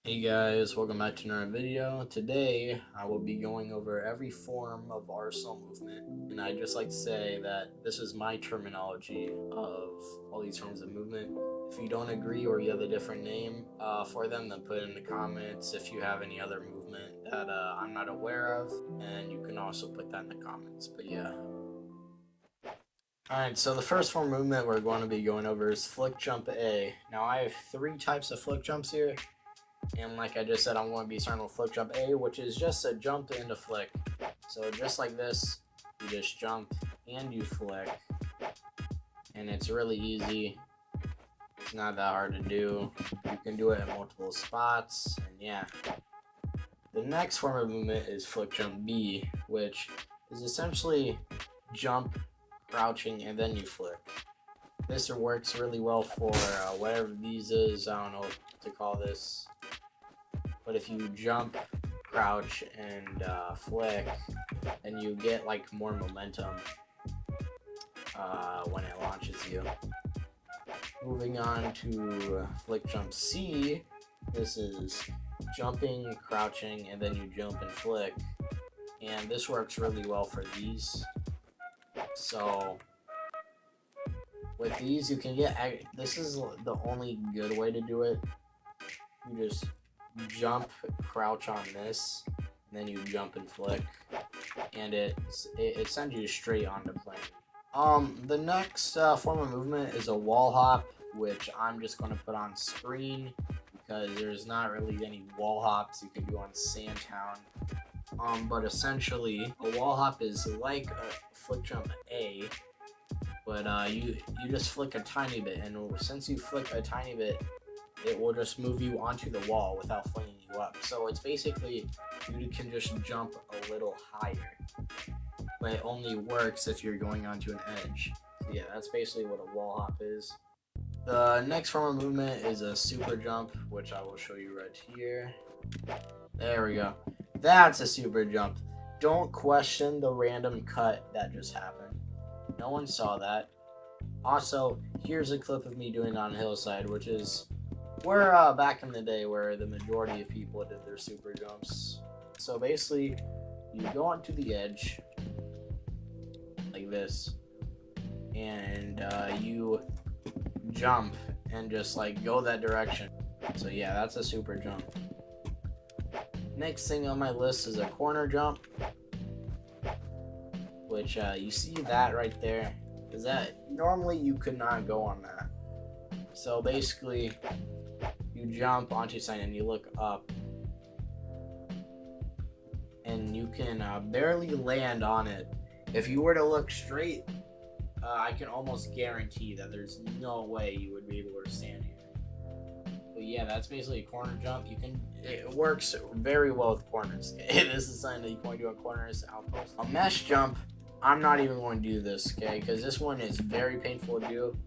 Hey guys, welcome back to another video. Today I will be going over every form of arsenal movement, and I'd just like to say that this is my terminology of all these forms of movement. If you don't agree or you have a different name for them, then put it in the comments if you have any other movement that I'm not aware of, and you can also put that in the comments. But yeah. Alright, so the first form of movement we're going to be going over is flick jump A. Now I have three types of flick jumps here. And like I just said, I'm going to be starting with flick jump A, which is just a jump into flick. So just like this, you just jump and you flick. And it's really easy. It's not that hard to do. You can do it in multiple spots. And yeah. The next form of movement is flick jump B, which is essentially jump, crouching, and then you flick. This works really well for whatever these is. I don't know what to call this. But if you jump, crouch, and flick, then you get like more momentum when it launches you. Moving on to flick jump C, this is jumping, crouching, and then you jump and flick. And this works really well for these. So with these, you can get, this is the only good way to do it. You just jump, crouch on this, and then you jump and flick, and it sends you straight onto plane. The next form of movement is a wall hop, which I'm just going to put on screen because there's not really any wall hops you can do on Sandtown. But essentially, a wall hop is like a flick jump A, but you just flick a tiny bit, and since you flick a tiny bit, it will just move you onto the wall without flinging you up. So it's basically, you can just jump a little higher, but it only works if you're going onto an edge. So yeah, that's basically what a wall hop is. The next form of movement is a super jump, which I will show you right here. There we go. That's a super jump. Don't question the random cut that just happened. No one saw that. Also, here's a clip of me doing it on a hillside, which is where back in the day where the majority of people did their super jumps. So basically, you go onto the edge like this, and you jump and just like go that direction. So yeah, that's a super jump. Next thing on my list is a corner jump, which you see that right there. Is that normally you could not go on that. So basically, you jump onto something and you look up, and you can barely land on it. If you were to look straight, I can almost guarantee that there's no way you would be able to stand here. But yeah, that's basically a corner jump. It works very well with corners. This is something that you can only do on corners, outposts. A mesh jump, I'm not even going to do this, okay? Because this one is very painful to do,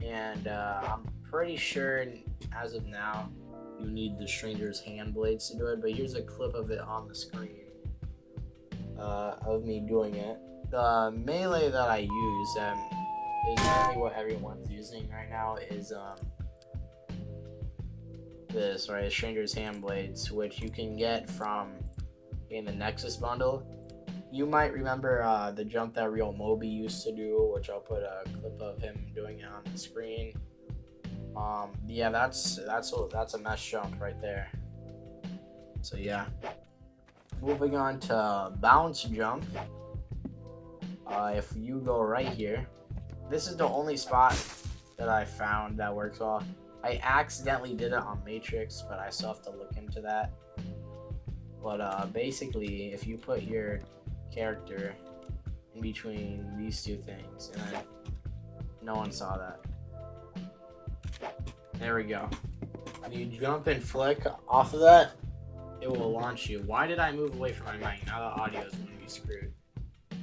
and I'm pretty sure as of now you need the stranger's hand blades to do it. But here's a clip of it on the screen of me doing it. The melee that I use is mainly what everyone's using right now is this, right? Stranger's hand blades, which you can get from in the Nexus bundle. You might remember the jump that Real Moby used to do, which I'll put a clip of him doing it on the screen. Yeah, that's a mesh jump right there. So yeah. Moving on to bounce jump. If you go right here, this is the only spot that I found that works well. I accidentally did it on Matrix, but I still have to look into that. But basically, if you put your character in between these two things, and then no one saw that. There we go. When you jump and flick off of that, it will launch you. Why did I move away from my mic? Now the audio is going to be screwed.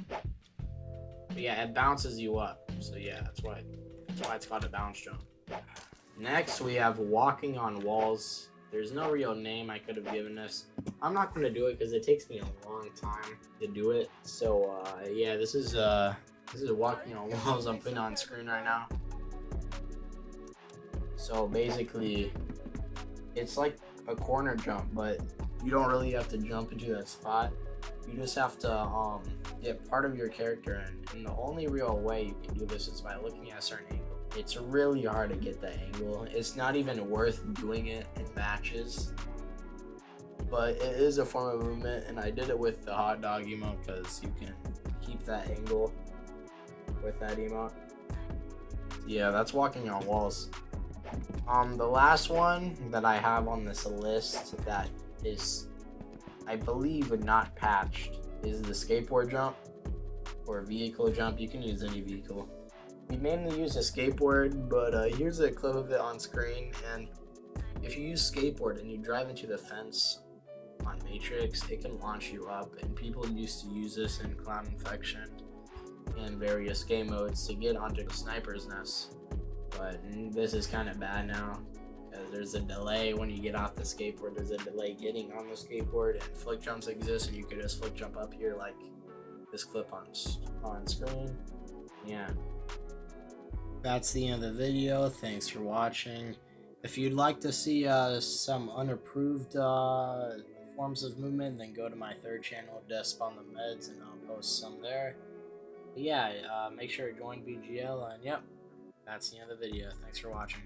But yeah, it bounces you up. So yeah, that's why it's called a bounce jump. Next, we have walking on walls. There's no real name I could have given this. I'm not going to do it because it takes me a long time to do it. So yeah, this is walking on walls I'm putting on screen right now. So basically, it's like a corner jump, but you don't really have to jump into that spot. You just have to get part of your character in. And the only real way you can do this is by looking at a certain angle. It's really hard to get the angle. It's not even worth doing it in matches. But it is a form of movement, and I did it with the hot dog emote because you can keep that angle with that emote. Yeah, that's walking on walls. The last one that I have on this list that is, I believe, not patched is the skateboard jump or vehicle jump. You can use any vehicle. We mainly use a skateboard, but here's a clip of it on screen. And if you use skateboard and you drive into the fence on Matrix, it can launch you up. And people used to use this in Clown Infection and various game modes to get onto the sniper's nest. But this is kind of bad now because there's a delay when you get off the skateboard. There's a delay getting on the skateboard, and flick jumps exist, and you could just flick jump up here like this clip on screen. Yeah. That's the end of the video. Thanks for watching. If you'd like to see some unapproved forms of movement, then go to my third channel, Death on the Meds, and I'll post some there. But yeah, make sure to join VGL, and yep, that's the end of the video. Thanks for watching.